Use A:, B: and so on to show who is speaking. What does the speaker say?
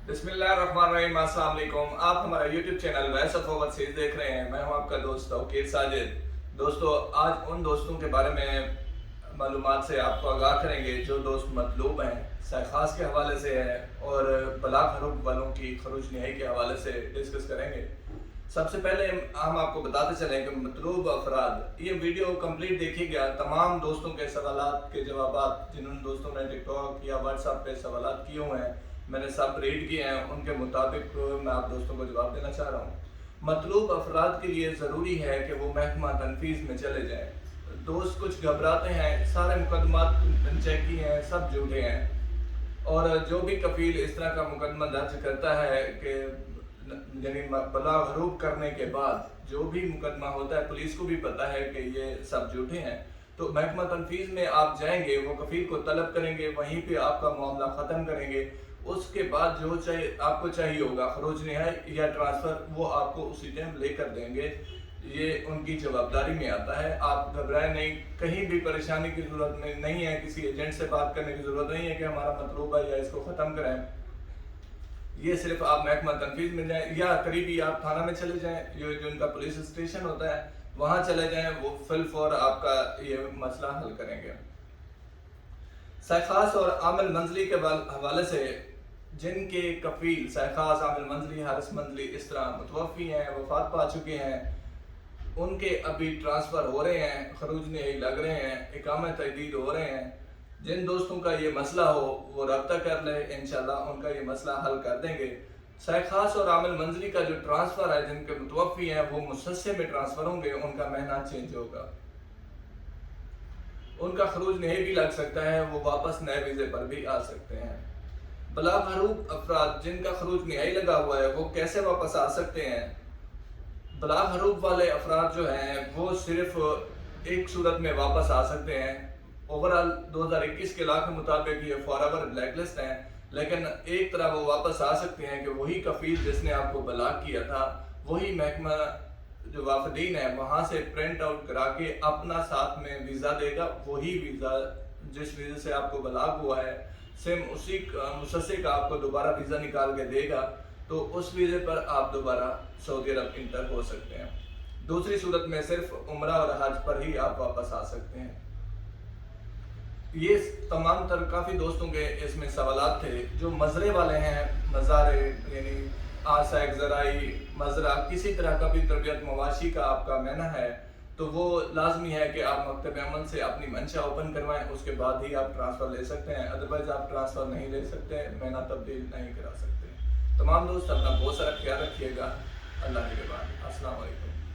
A: बिस्मिल्लाहिर्रहमानिर्रहीम। अस्सलाम वालेकुम। आप हमारा YouTube channel voice of overseas देख रहे हैं। मैं हूं आपका दोस्त तौकीर साजिद। दोस्तों, आज उन दोस्तों के बारे में मालूमात से आपको आगाह करेंगे जो दोस्त मतलूब हैं, सहखास के हवाले से है और बलाग हरूब वालों की खरूज नहाई के हवाले से डिस्कस करेंगे। सबसे पहले हम आपको बताते चलें कि मतलूब अफराद, ये वीडियो कंप्लीट देखिएगा। तमाम दोस्तों के सवालात के जवाबात जिन दोस्तों ने टिकटॉक या व्हाट्सएप पे सवालात किए हुए हैं, मैंने सब रीड किए हैं। उनके मुताबिक मैं आप दोस्तों को जवाब देना चाह रहा हूँ। मतलूब अफराद के लिए ज़रूरी है कि वो महकमा तनफीज़ में चले जाएँ। दोस्त कुछ घबराते हैं, सारे मुकदमात चेकी हैं, सब झूठे हैं। और जो भी कफील इस तरह का मुकदमा दर्ज करता है कि यानी बलाग हरूब करने के बाद जो भी मुकदमा होता है, पुलिस को भी पता है कि ये सब झूठे हैं, तो महकमा तनफीज़ में आप जाएंगे, वो कफील को तलब करेंगे, वहीं पे आपका मामला ख़त्म करेंगे। उसके बाद जो आपको चाहिए होगा खरोज नहाई या ट्रांसफ़र, वो आपको उसी टाइम लेकर देंगे। ये उनकी जवाबदारी में आता है। आप घबराएं नहीं, कहीं भी परेशानी की ज़रूरत नहीं है, किसी एजेंट से बात करने की ज़रूरत नहीं है कि हमारा मतलूब है या इसको ख़त्म कराएं। ये सिर्फ आप महकमा तनफीज़ में जाएं या करीबी आप थाना में चले जाएं, जो उनका पुलिस स्टेशन होता है वहाँ चले जाएं, वो फिल फॉर आपका ये मसला हल करेंगे। सहखास और आमिल मंजली के हवाले से जिनके कफील सहखास, आमिल मंजली, हारिस मंजली इस तरह मुतवफ़ी हैं, वफात पा चुके हैं, उनके अभी ट्रांसफ़र हो रहे हैं, खरूज नहाई लग रहे हैं, इकामा तजदीद हो रहे हैं। जिन दोस्तों का ये मसला हो वो रब्ता कर ले, इंशाल्लाह उनका ये मसला हल कर देंगे। सहखास और आमिल मंजली का जो ट्रांसफ़र है, जिनके मुतवफ़ी हैं वो मुसस्से में ट्रांसफ़र होंगे, उनका महीना चेंज होगा, उनका खरूज नहाई भी लग सकता है, वो वापस नए वीज़े पर भी आ सकते हैं। बलाग हरूब अफराद जिनका खरूज नहाई लगा हुआ है वो कैसे वापस आ सकते हैं? बलाग हरूब वाले अफराद जो हैं वो सिर्फ एक सूरत में वापस आ सकते हैं। ओवरऑल 2021 के लॉ के मुताबिक ये फॉरएवर ब्लैक लिस्ट हैं, लेकिन एक तरह वो वापस आ सकते हैं कि वही कफील जिसने आपको बलाग किया था, वही महकमा जो वाफदीन है वहाँ से प्रिंट आउट करा के अपना साथ में वीज़ा देगा। वही वीज़ा जिस वीज़े से आपको बलाग हुआ है, सेम उसी मुसस्से का आपको दोबारा वीज़ा निकाल के देगा, तो उस वीज़े पर आप दोबारा सऊदी अरब इंटर हो सकते हैं। दूसरी सूरत में सिर्फ उम्रा और हज पर ही आप वापस आ सकते हैं। ये तमाम तर काफ़ी दोस्तों के इसमें सवालात थे। जो मज़रे वाले हैं, मज़ारे यानी आसाइक ज़राई मज़रा, किसी तरह का भी तरबियत मवाशी का आपका महीना है, तो वो लाजमी है कि आप मकतब अमल से अपनी मंशा ओपन करवाएं, उसके बाद ही आप ट्रांसफ़र ले सकते हैं। अदरवाइज़ आप ट्रांसफ़र नहीं ले सकते, महीना तब्दील नहीं करा सकते। तमाम दोस्त अपना बहुत सारा ख्याल रखिएगा। अल्लाह के बाद अस्सलाम वालेकुम।